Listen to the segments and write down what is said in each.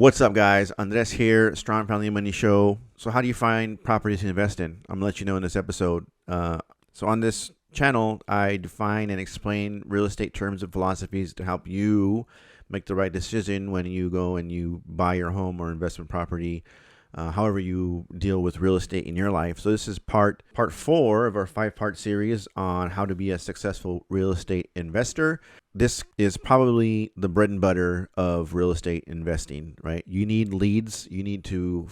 What's up, guys? Andres here, Strong Family Money Show. So how do you find properties to invest in? I'm going to let you know in this episode. So on this channel, I define and explain real estate terms and philosophies to help you make the right decision when you go and you buy your home or investment property, however you deal with real estate in your life. So this is part 4 of our 5-part series on how to be a successful real estate investor. This is probably the bread and butter of real estate investing, right? You need leads. You need to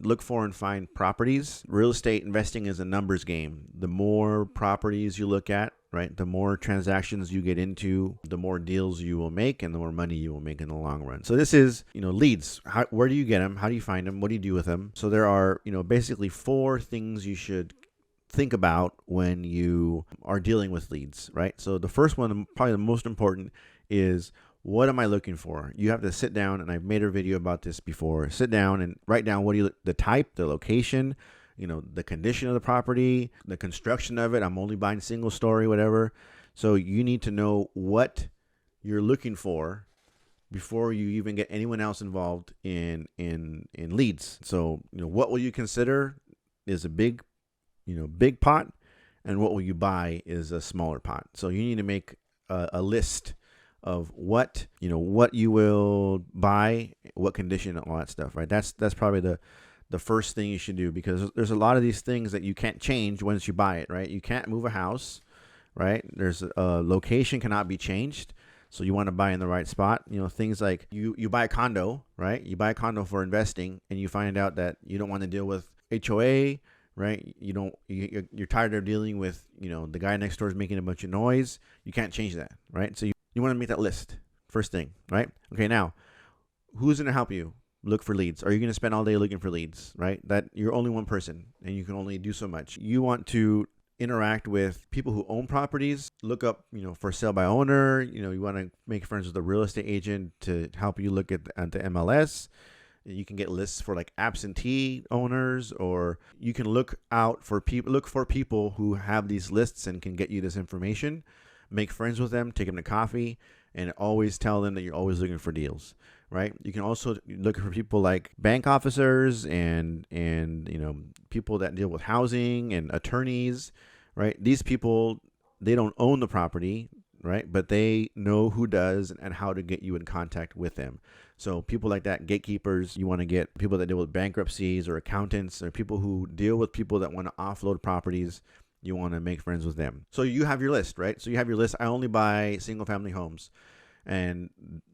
look for and find properties. Real estate investing is a numbers game. The more properties you look at, right, the more transactions you get into, the more deals you will make and the more money you will make in the long run. So this is, leads. Where do you get them? How do you find them? What do you do with them? So there are, basically 4 things you should think about when you are dealing with leads, right? So the first one, probably the most important, is what am I looking for? You have to sit down, and I've made a video about this before. Sit down and write down the type, the location, the condition of the property, the construction of it. I'm only buying single story, whatever. So you need to know what you're looking for before you even get anyone else involved in leads. So, what will you consider is a big pot, and what will you buy is a smaller pot. So you need to make a list of what you will buy, what condition, all that stuff, right? That's probably the first thing you should do, because there's a lot of these things that you can't change once you buy it, right? You can't move a house, right? There's a location cannot be changed. So you want to buy in the right spot. Things like you buy a condo, right? You buy a condo for investing, and you find out that you don't want to deal with HOA, right? You're tired of dealing with, the guy next door is making a bunch of noise. You can't change that, right? So you want to make that list first thing, right? Okay, now, who's going to help you look for leads? Are you going to spend all day looking for leads, right? That you're only one person and you can only do so much. You want to interact with people who own properties. Look up, for sale by owner. You want to make friends with a real estate agent to help you look at the MLS. You can get lists for like absentee owners, or you can look for people who have these lists and can get you this information. Make friends with them, take them to coffee, and always tell them that you're always looking for deals, right? You can also look for people like bank officers and people that deal with housing and attorneys, right? These people, they don't own the property, right? But they know who does and how to get you in contact with them. So people like that, gatekeepers, you want to get people that deal with bankruptcies or accountants or people who deal with people that want to offload properties. You want to make friends with them. So you have your list, right? So you have your list. I only buy single family homes, and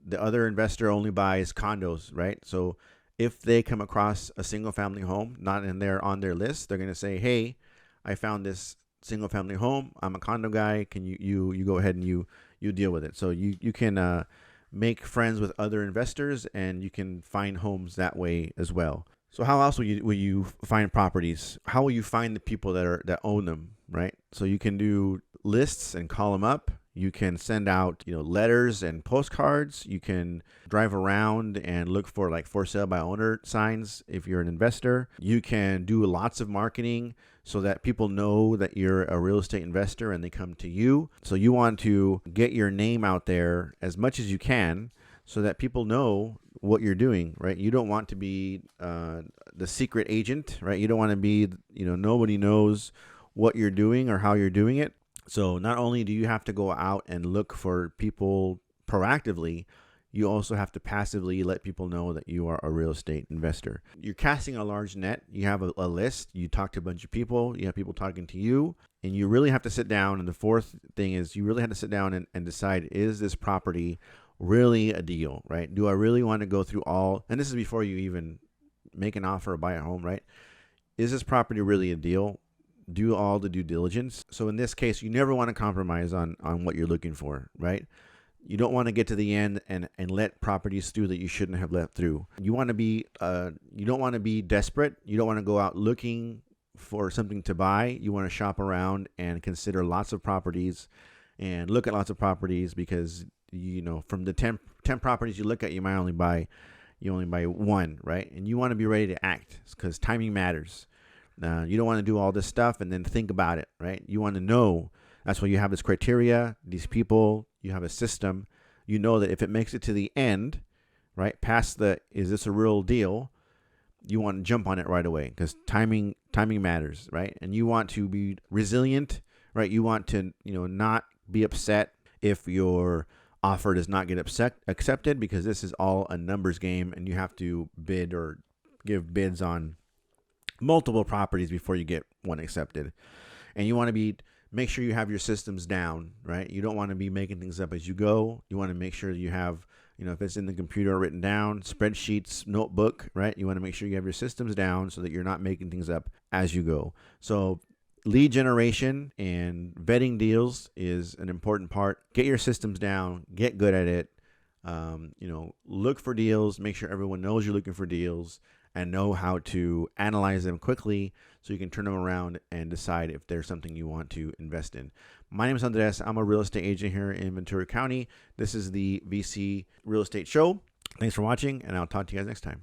the other investor only buys condos, right? So if they come across a single family home not in there on their list, they're going to say, hey, I found this single family home. I'm a condo guy. Can you go ahead and you deal with it? So you can make friends with other investors, and you can find homes that way as well. So how else will you find properties? How will you find the people that own them, right? So you can do lists and call them up. You can send out, letters and postcards. You can drive around and look for like for sale by owner signs if you're an investor. You can do lots of marketing so that people know that you're a real estate investor and they come to you. So you want to get your name out there as much as you can so that people know what you're doing, right? You don't want to be the secret agent, right? You don't want to be, nobody knows what you're doing or how you're doing it. So not only do you have to go out and look for people proactively, you also have to passively let people know that you are a real estate investor. You're casting a large net. You have a list. You talk to a bunch of people. You have people talking to you. And you really have to sit down. And the fourth thing is you really have to sit down and decide, is this property really a deal, right? Do I really want to go through and this is before you even make an offer or buy a home, right? Is this property really a deal? Do all the due diligence. So in this case, you never want to compromise on what you're looking for, right? You don't want to get to the end and let properties through that you shouldn't have let through. You want to be, you don't want to be desperate. You don't want to go out looking for something to buy. You want to shop around and consider lots of properties and look at lots of properties, because, from the 10 properties you look at, you only buy one, right? And you want to be ready to act, because timing matters. You don't want to do all this stuff and then think about it, right? You want to know. That's why you have this criteria, these people, you have a system. You know that if it makes it to the end, right? Past the, is this a real deal? You want to jump on it right away because timing matters, right? And you want to be resilient, right? You want to, not be upset if your offer does not get accepted, because this is all a numbers game and you have to bid or give bids on multiple properties before you get one accepted. And you want to make sure you have your systems down, right? You don't want to be making things up as you go. You want to make sure you have, if it's in the computer or written down, spreadsheets, notebook, right? You want to make sure you have your systems down so that you're not making things up as you go. So lead generation and vetting deals is an important part. Get your systems down, get good at it. Look for deals, make sure everyone knows you're looking for deals, and know how to analyze them quickly so you can turn them around and decide if there's something you want to invest in. My name is Andres. I'm a real estate agent here in Ventura County. This is the VC Real Estate Show. Thanks for watching, and I'll talk to you guys next time.